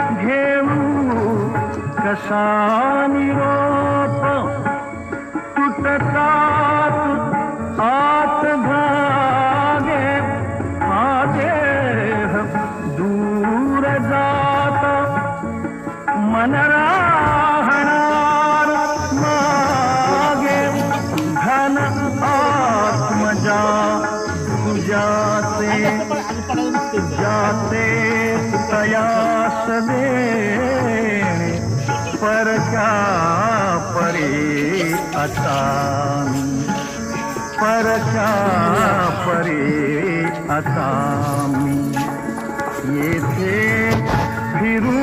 घेऊ कसा निरोप तुटतात आत धागे हा देह दूर जात मन राहणार मागे घन आत्मजा तुझ्याचे जाते तयास देणे परक्या परी आता परक्या परी आता येथे फिरू